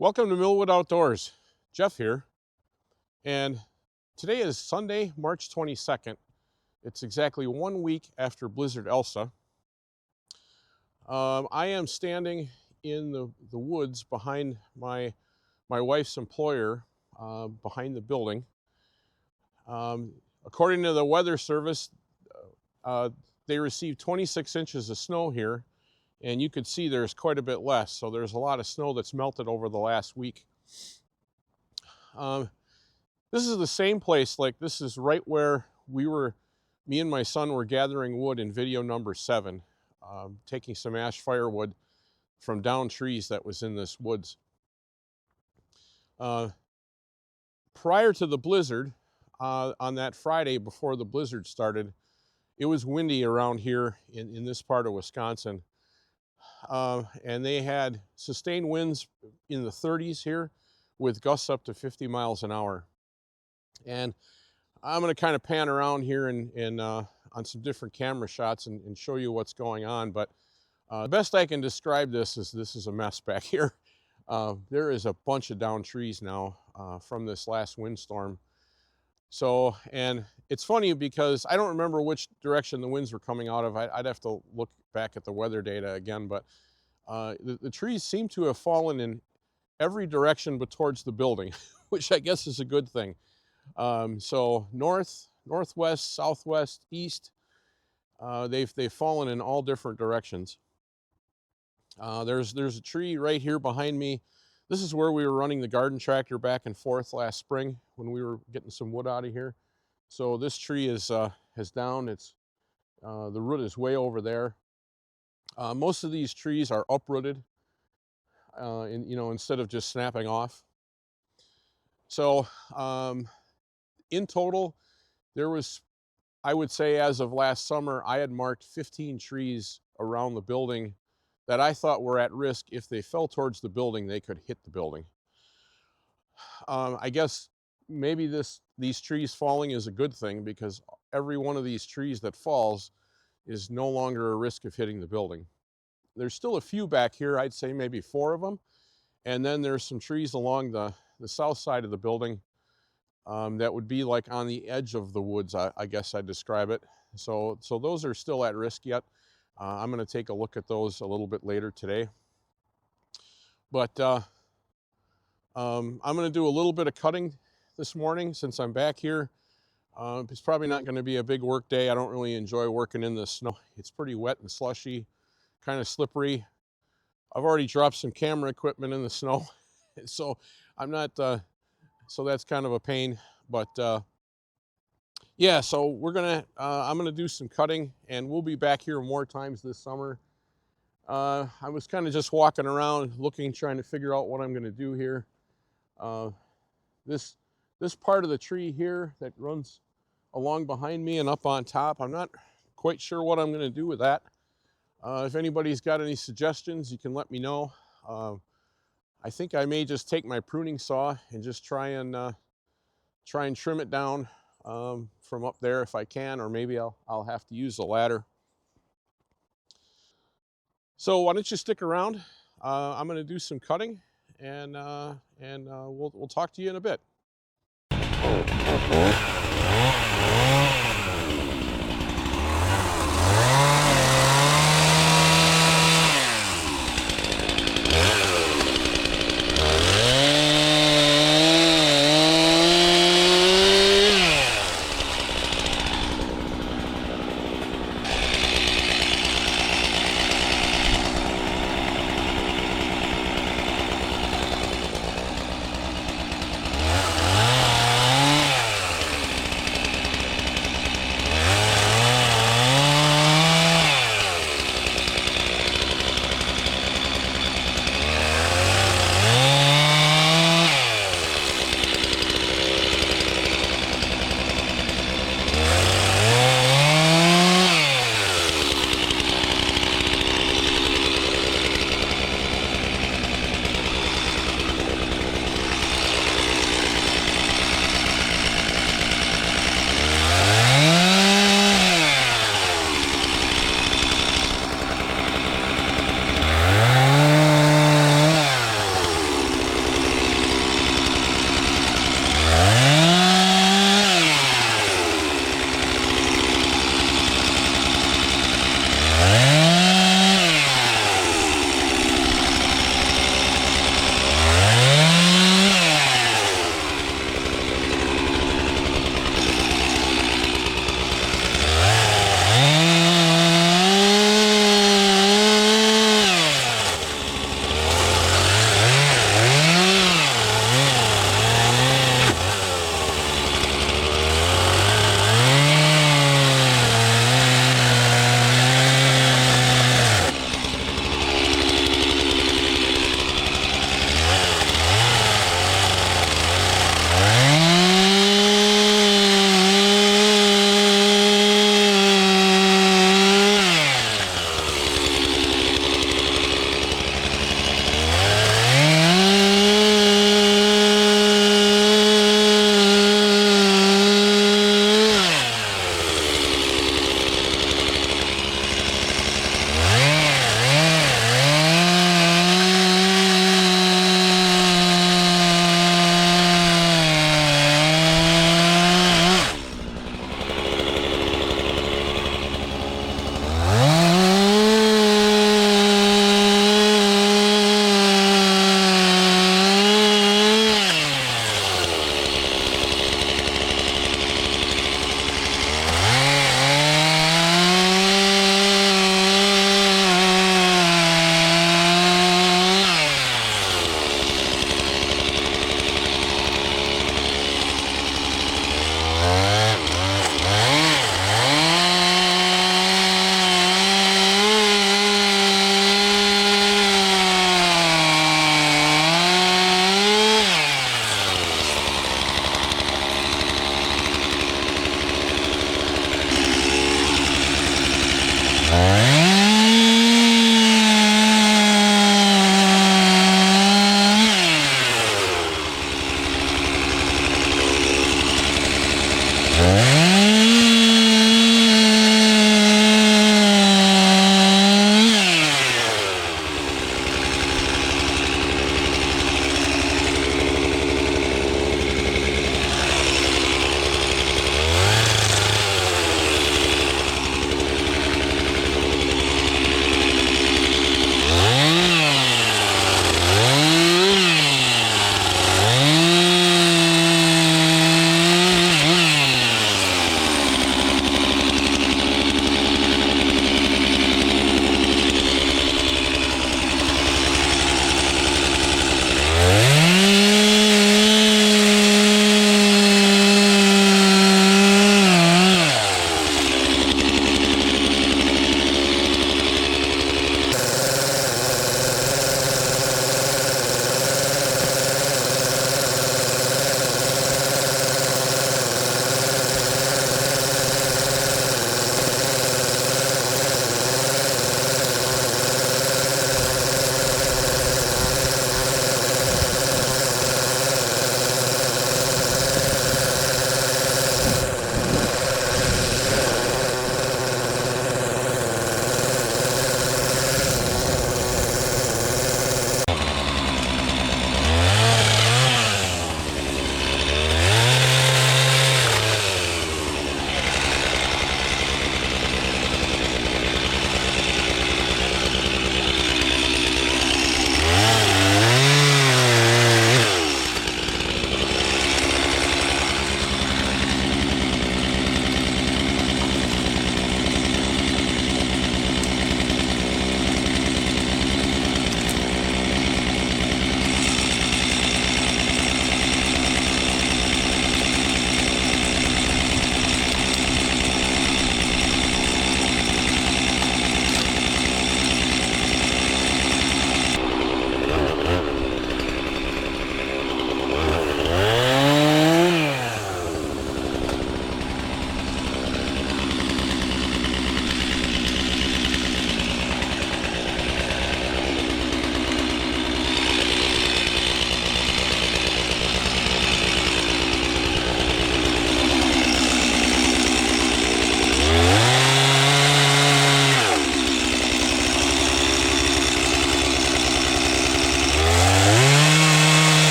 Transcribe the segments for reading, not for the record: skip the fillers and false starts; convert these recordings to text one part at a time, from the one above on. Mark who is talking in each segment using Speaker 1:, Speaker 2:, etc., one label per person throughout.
Speaker 1: Welcome to Millwood Outdoors. Jeff here, and today is Sunday, March 22nd. It's exactly 1 week after Blizzard Elsa. I am standing in the woods behind my wife's employer, behind the building. According to the Weather Service, they received 26 inches of snow here, and you could see there's quite a bit less. So there's a lot of snow that's melted over the last week. This is the same place, like this is right where me and my son were gathering wood in video number 7, taking some ash firewood from downed trees that was in this woods. Prior to the blizzard, on that Friday before the blizzard started, it was windy around here in this part of Wisconsin. And they had sustained winds in the 30s here with gusts up to 50 miles an hour. And I'm going to kind of pan around here and on some different camera shots and show you what's going on. But the best I can describe this is a mess back here. There is a bunch of downed trees now from this last windstorm. So, and it's funny because I don't remember which direction the winds were coming out of. I'd have to look back at the weather data again, but the trees seem to have fallen in every direction but towards the building, which I guess is a good thing. So north, northwest, southwest, east, they've fallen in all different directions. There's a tree right here behind me. This is where we were running the garden tractor back and forth last spring when we were getting some wood out of here. So this tree is down. It's the root is way over there. Most of these trees are uprooted, instead of just snapping off. So in total, there was, I would say, as of last summer, I had marked 15 trees around the building that I thought were at risk. If they fell towards the building, they could hit the building. I guess maybe these trees falling is a good thing, because every one of these trees that falls is no longer a risk of hitting the building. There's still a few back here, I'd say maybe 4 of them. And then there's some trees along the south side of the building that would be like on the edge of the woods, I guess I'd describe it. So those are still at risk yet. I'm going to take a look at those a little bit later today. But I'm going to do a little bit of cutting this morning since I'm back here. It's probably not going to be a big work day. I don't really enjoy working in the snow. It's pretty wet and slushy, kind of slippery. I've already dropped some camera equipment in the snow, so I'm not, so that's kind of a pain. But yeah, so I'm gonna do some cutting, and we'll be back here more times this summer. I was kind of just walking around looking, trying to figure out what I'm gonna do here. This part of the tree here that runs along behind me and up on top, I'm not quite sure what I'm gonna do with that. If anybody's got any suggestions, you can let me know. I think I may just take my pruning saw and just try and trim it down from up there if I can, or maybe I'll have to use the ladder. So why don't you stick around? I'm going to do some cutting, and we'll talk to you in a bit.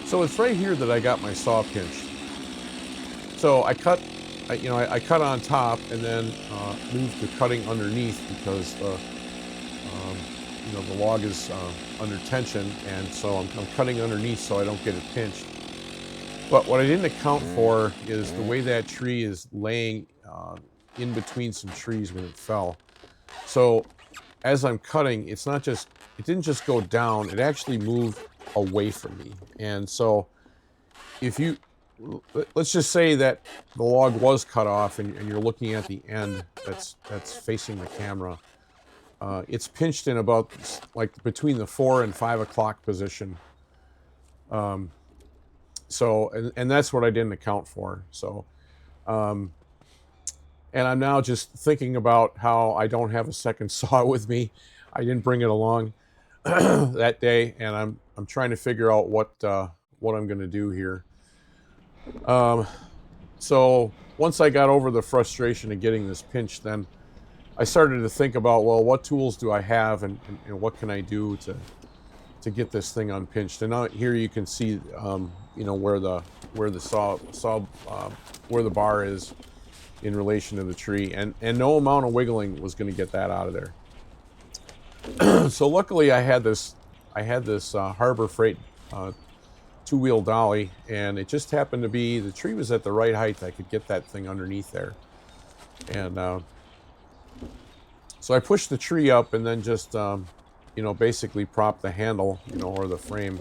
Speaker 1: So it's right here that I got my saw pinched. So I cut, I cut on top and then moved to cutting underneath because the log is under tension, and so I'm cutting underneath so I don't get it pinched. But what I didn't account for is the way that tree is laying in between some trees when it fell. So as I'm cutting, it didn't just go down, it actually moved away from me. And so let's just say that the log was cut off and you're looking at the end that's facing the camera. It's pinched in about like between the 4 and 5 o'clock position. So that's what I didn't account for. So, and I'm now just thinking about how I don't have a second saw with me. I didn't bring it along that day, and I'm trying to figure out what I'm going to do here. So once I got over the frustration of getting this pinched, then I started to think about, well, what tools do I have, and what can I do to get this thing unpinched? And now here you can see, where the where the bar is in relation to the tree, and no amount of wiggling was going to get that out of there. So luckily I had this Harbor Freight two-wheel dolly, and it just happened to be the tree was at the right height. I could get that thing underneath there, and so I pushed the tree up and then just basically prop the handle, or the frame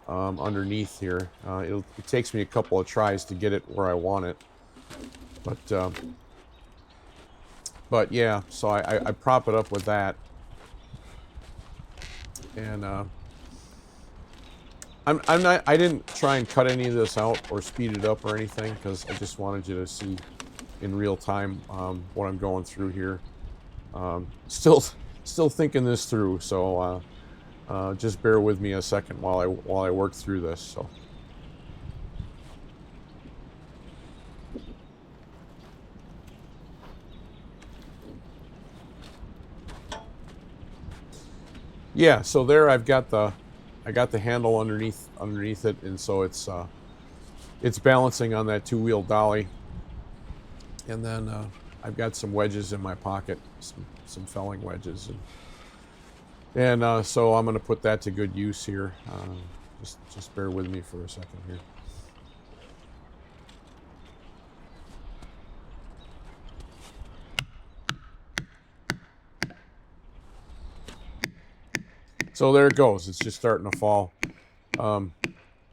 Speaker 1: underneath here. It takes me a couple of tries to get it where I want it, but yeah, so I prop it up with that. And I didn't try and cut any of this out or speed it up or anything, because I just wanted you to see in real time what I'm going through here. Still thinking this through, so just bear with me a second while I work through this. So. Yeah, so there I got the handle underneath it, and so it's balancing on that two-wheel dolly. And then I've got some wedges in my pocket, some felling wedges, and so I'm going to put that to good use here. Just bear with me for a second here. So there it goes. It's just starting to fall.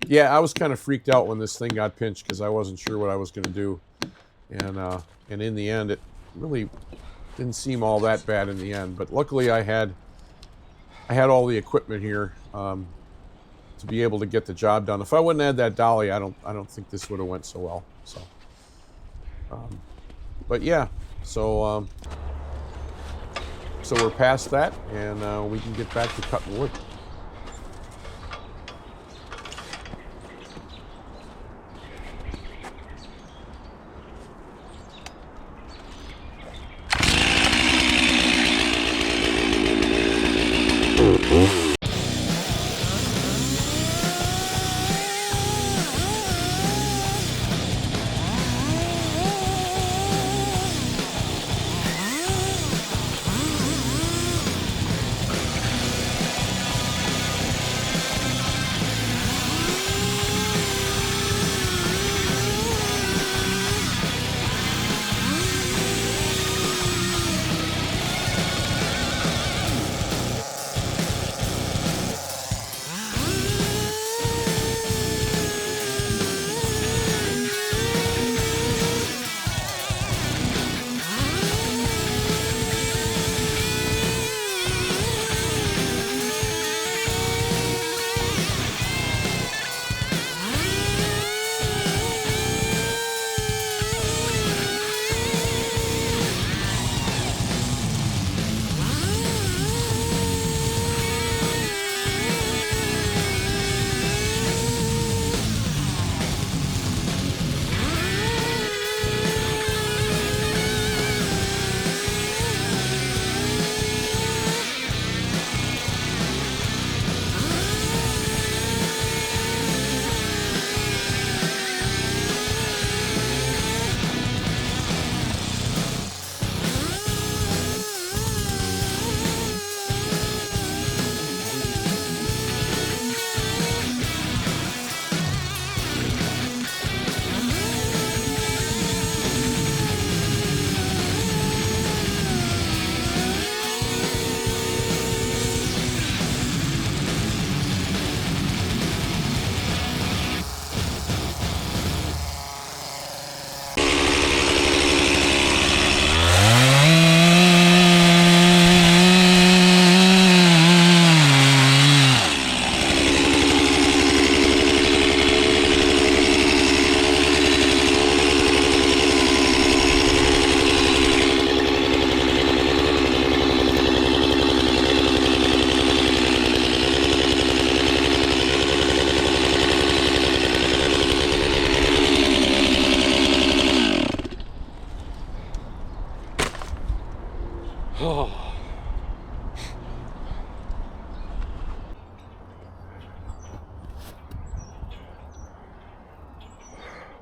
Speaker 1: Yeah, I was kind of freaked out when this thing got pinched because I wasn't sure what I was going to do, and in the end, it really didn't seem all that bad in the end. But luckily, I had all the equipment here to be able to get the job done. If I wouldn't have had that dolly, I don't think this would have went so well. So, but yeah, so we're past that, and we can get back to cutting wood.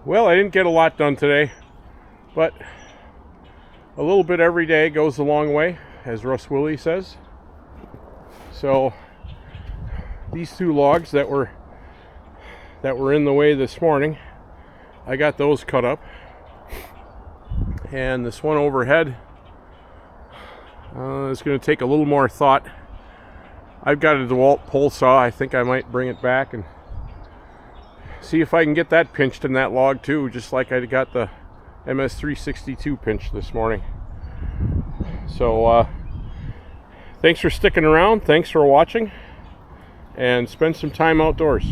Speaker 1: Well, I didn't get a lot done today, but a little bit every day goes a long way, as Russ Willie says. So these two logs that were in the way this morning, I got those cut up, and this one overhead is going to take a little more thought. I've got a DeWalt pole saw. I think I might bring it back and see if I can get that pinched in that log too, just like I got the MS362 pinched this morning. So thanks for sticking around, thanks for watching, and spend some time outdoors.